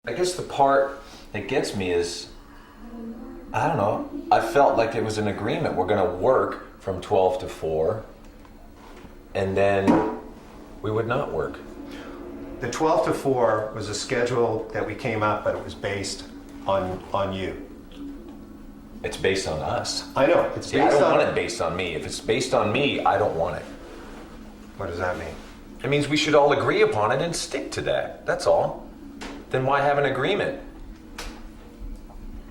I guess the part that gets me is, I don't know, I felt like it was an agreement. We're gonna work from 12 to 4, and then we would not work. The 12 to 4 was a schedule that we came up, but it was based on you. It's based on us. I know, it's See, I don't want it based on me. If it's based on me, I don't want it. What does that mean? It means we should all agree upon it and stick to that. That's all. Then why have an agreement?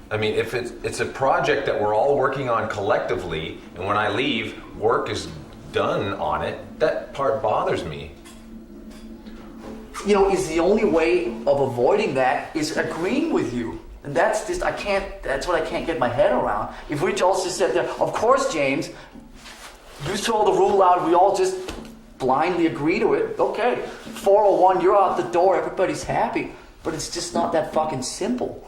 I mean, if it's a project that we're all working on collectively, and when I leave, work is done on it, that part bothers me. You know, is the only way of avoiding that is agreeing with you. And that's just, that's what I can't get my head around. If we all just sit there, of course, James, you throw the rule out, we all just blindly agree to it. Okay, 4:01, you're out the door, everybody's happy. But it's just not that fucking simple.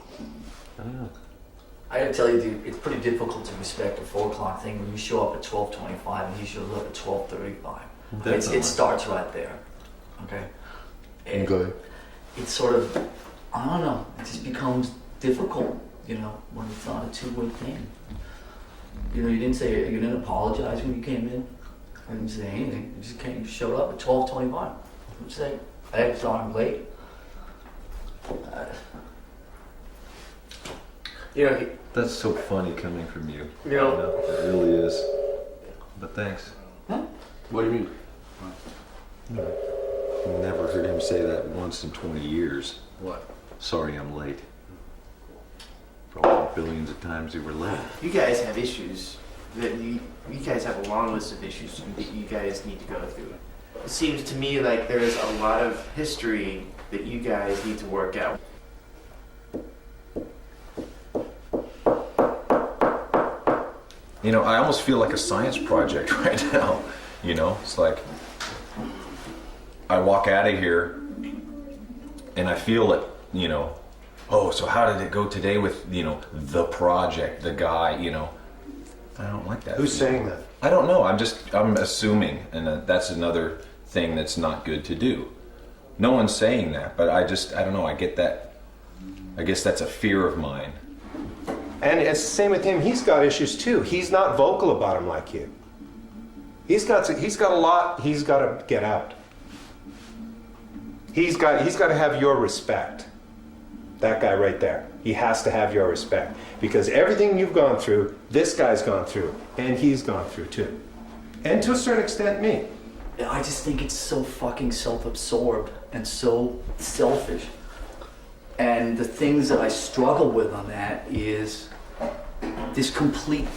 I gotta tell you, dude, it's pretty difficult to respect a 4 o'clock thing when you show up at 12:25 and he shows up at 12:35. It starts right there. Okay? Okay. It's sort of, I don't know, it just becomes difficult, you know, when it's not a two-way thing. You know, you didn't apologize when you came in. I didn't say anything. You just came, you showed up at 12:25. You say, hey, sorry I'm late. You know, That's so funny coming from you. You know, It really is. But thanks. Huh? What do you mean? Never heard him say that once in 20 years. What? Sorry I'm late. For all the billions of times you were late. you guys have issues that you guys have a long list of issues that you guys need to go through. It seems to me like there's a lot of history that you guys need to work out. You know, I almost feel like a science project right now. You know, it's like I walk out of here and I feel it, you know, oh, so how did it go today with, you know, the project, the guy, you know. I don't like that. Who's saying that? I don't know. I'm assuming, and that's another thing that's not good to do. No one's saying that, but I don't know. I get that. I guess that's a fear of mine. And it's the same with him. He's got issues too. He's not vocal about them like you. He's got a lot he's got to get out. He's got to have your respect. That guy right there. He has to have your respect. Because everything you've gone through, this guy's gone through. And he's gone through too. And to a certain extent, me. I just think it's so fucking self-absorbed and so selfish. And the things that I struggle with on that is this complete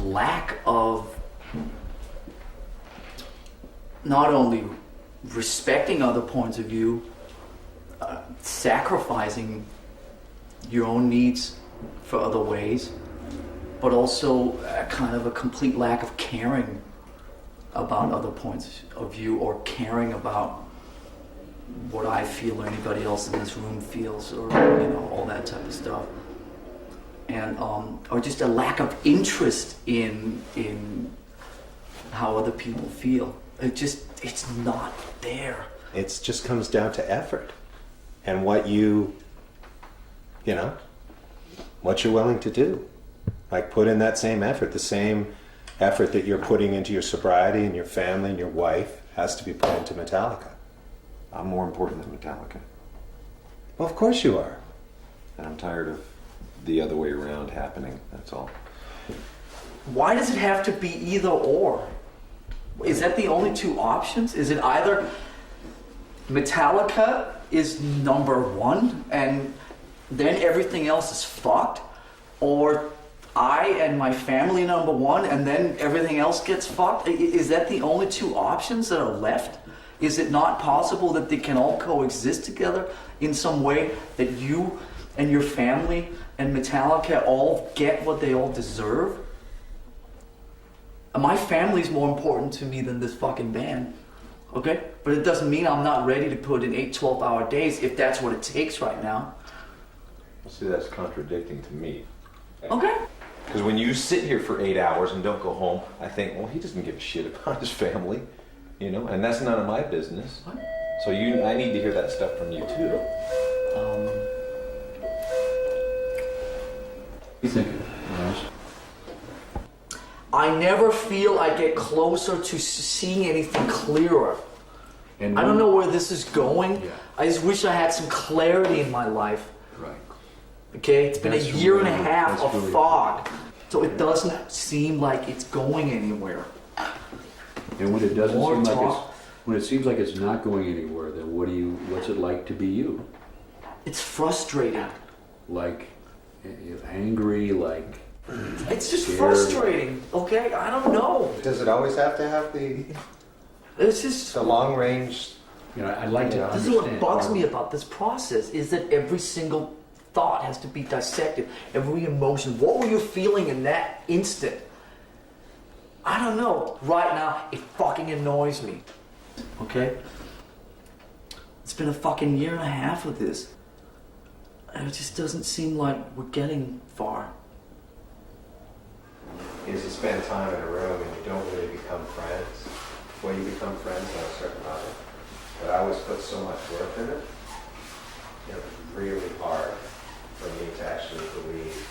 lack of not only respecting other points of view, sacrificing your own needs for other ways, but also kind of a complete lack of caring about other points of view or caring about what I feel or anybody else in this room feels, or you know, all that type of stuff, and or just a lack of interest in how other people feel. It's not there. It just comes down to effort and what you know, what you're willing to do. Like put in that same effort, the same effort that you're putting into your sobriety and your family and your wife has to be put into Metallica. I'm more important than Metallica. Well, of course you are. And I'm tired of the other way around happening, that's all. Why does it have to be either or? Is that the only two options? Is it either Metallica is number one and then everything else is fucked, or I and my family number one and then everything else gets fucked? Is that the only two options that are left? Is it not possible that they can all coexist together in some way, that you and your family and Metallica all get what they all deserve? My family's more important to me than this fucking band, okay? But it doesn't mean I'm not ready to put in 8 12-hour days if that's what it takes right now. See, that's contradicting to me. Okay. Because when you sit here for 8 hours and don't go home, I think, well, he doesn't give a shit about his family, you know, and that's none of my business. What? So I need to hear that stuff from you too. you thinking, Lars? I never feel I get closer to seeing anything clearer. And I don't know where this is going. Yeah. I just wish I had some clarity in my life. Right. Okay, it's been That's a year and a really- half that's of really- fog, so it doesn't seem like it's going anywhere. And when it doesn't More seem like talk. when it seems like it's not going anywhere, then what's it like to be you? It's frustrating. Like angry, like It's just Scared. frustrating. Okay, I don't know. Does it always have to have the It's just. long range? I'd like to This is understand. what bugs me about this process: is that every single thought has to be dissected. Every emotion. What were you feeling in that instant? I don't know. Right now, it fucking annoys me. Okay? It's been a fucking year and a half of this. And it just doesn't seem like we're getting far. Is you spend time in a room and you don't really become friends. Well, you become friends on a certain level. But I always put so much work in it. It was really hard for me to actually believe